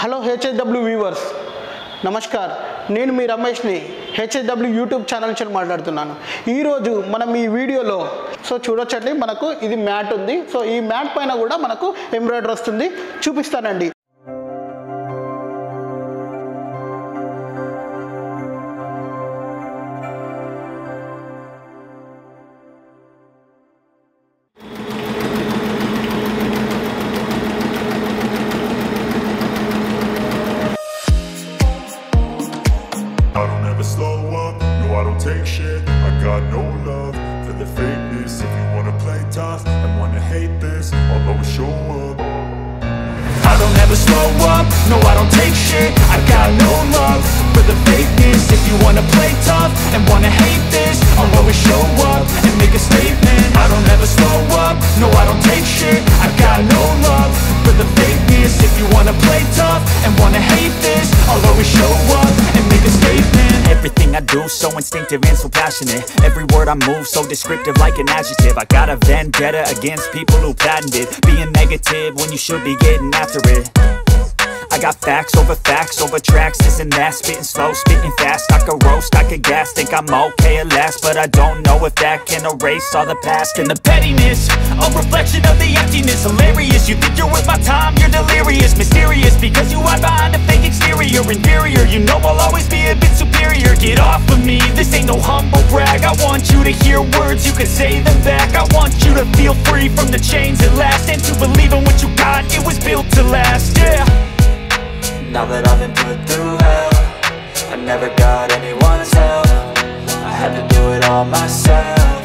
Hello HSW viewers, namaskar. నేను మీ రమేష్ని HSW YouTube channel నుంచి మాట్లాడుతున్నాను. ఈరోజు మనం ఈ వీడియోలో చూడొచ్చండి, మనకు ఇది మ్యాట్ ఉంది. ఈ మ్యాట్ పైన కూడా మనకు ఎంబ్రాయిడరీ వస్తుంది, చూపిస్తానండి. I don't ever slow up, no I don't take shit. I got no love for the fakeness. If you wanna play tough and wanna hate this, I'll always show up. I don't ever slow up, no I don't take shit. I got no love for the fakeness. If you wanna play tough and wanna hate this, I'll always show up and make a statement. I don't ever slow up, no I don't take shit. I got no love for the fakeness. If you wanna play tough and wanna hate this, I'll always show up and make a statement. Everything I do so instinctive and so passionate. Every word I move so descriptive like an adjective. I got a vendetta against people who patented being negative when you should be getting after it. I got facts over tracks, this and that. Spitting slow, spitting fast. I could roast, I could gas. Think I'm okay at last, but I don't know if that can erase all the past. And the pettiness, a reflection of the emptiness. Hilarious, you think you're worth my time, you're delirious. Mysterious, because you hide behind a fake exterior. Inferior, you know I'll always be a bit superior. Get off of me, this ain't no humble brag. I want you to hear words, you can say them back. I want you to feel free from the chains at last, and to believe in what you got, it was built to last, yeah. Now that I've been put through hell, I never got anyone's help. I had to do it all myself.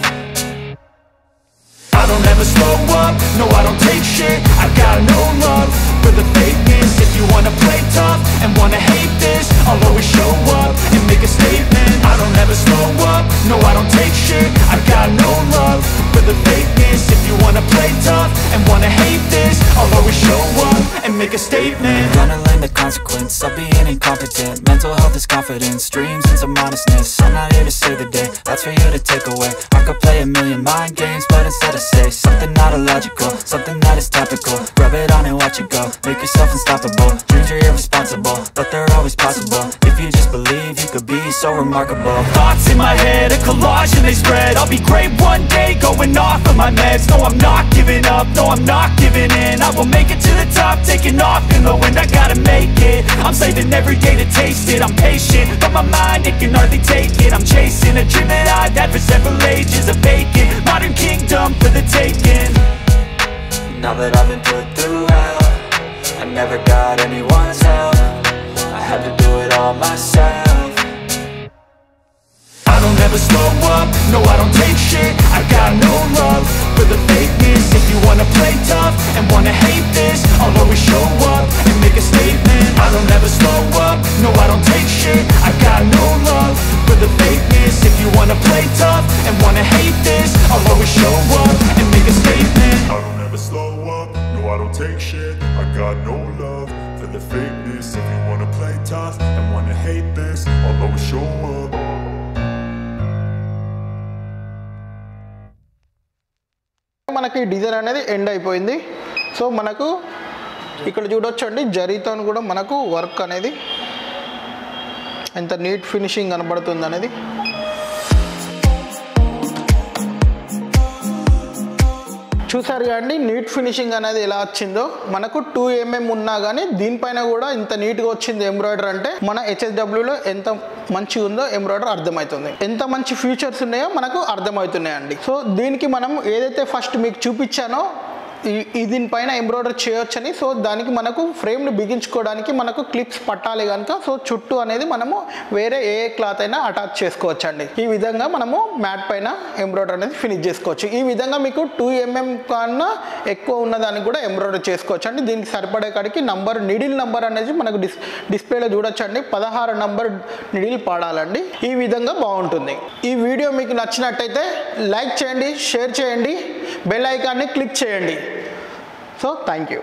I don't ever slow up, no I don't take shit. I got no love for the fakeness. If you wanna play tough and wanna hate this, I'll always show up and make a statement. I don't ever slow up, no I don't take shit. I got no love for the fakeness. If you wanna play tough and wanna hate this, I'll always show up and make a statement. Gonna learn the consequence of being incompetent. Mental health is confidence, dreams and some honestness. I'm not here to save the day, that's for you to take away. I could play a million mind games, but instead I say something not illogical, something that is topical. Rub it on and watch it go, make yourself unstoppable. Dreams are irresponsible, but they're always possible. If you just believe, you could be so remarkable. Thoughts in my head, a collage and they spread. I'll be great one day, going off of my meds. No, I'm not giving up, no, I'm not giving in. I will make it to the top, taking off in the wind. I gotta make it, I'm saving every day to taste it. I'm patient, but my mind, it can hardly take it. I'm chasing a dream that I've had for several ages. A vacant, modern kingdom for the taking. Now that I've been put through hell, I never got anyone's help. I had to do it all myself. I don't ever slow up, no I don't take shit. I got no love for the fakeness. If you wanna play tough and wanna hate this, I'll always show up and make a statement. I don't ever slow up, no I don't take shit. I got no love for the fakeness. If you wanna play tough and wanna hate this, I'll always show up and make a statement. I don't ever slow up, no I don't take shit. I got no love for the fakeness. If you wanna play tough and wanna hate this, I'll always show up. మనకి design అనేది end అయిపోయింది. మనకు ఇక్కడ చూడొచ్చండి, జరీతో కూడా మనకు work అనేది ఎంత నీట్ ఫినిషింగ్ కనబడుతుంది అనేది. చూసారు కానీ నీట్ ఫినిషింగ్ అనేది ఎలా వచ్చిందో. మనకు 2 mm ఉన్నా కానీ దీనిపైన కూడా ఇంత నీట్గా వచ్చింది ఎంబ్రాయిడరీ. అంటే మన హెచ్ఎస్డబ్ల్యూలో ఎంత మంచిగా ఉందో ఎంబ్రాయిడరీ అర్థమవుతుంది, ఎంత మంచి ఫీచర్స్ ఉన్నాయో మనకు అర్థమవుతున్నాయండి. దీనికి మనం ఏదైతే ఫస్ట్ మీకు చూపించానో దీనిపైన ఎంబ్రాయిడరీ చేయొచ్చని. దానికి మనకు ఫ్రేమ్ని బిగించుకోవడానికి మనకు క్లిప్స్ పట్టాలి కనుక చుట్టూ అనేది మనము వేరే ఏ క్లాత్ అయినా అటాచ్ చేసుకోవచ్చండి. ఈ విధంగా మనము మ్యాట్ పైన ఎంబ్రాయిడరీ అనేది ఫినిష్ చేసుకోవచ్చు. ఈ విధంగా మీకు 2 mm కన్నా ఎక్కువ ఉన్నదానికి కూడా ఎంబ్రాయిడరీ చేసుకోవచ్చు అండి. దీనికి సరిపడే కాడికి నిడిల్ నంబర్ అనేది మనకు డిస్ప్లేలో చూడొచ్చండి. 16 నంబర్ నిడిల్ పాడాలండి. ఈ విధంగా బాగుంటుంది. ఈ వీడియో మీకు నచ్చినట్టయితే లైక్ చేయండి, షేర్ చేయండి, బెల్ ఐకాన్ని క్లిక్ చేయండి. Thank you.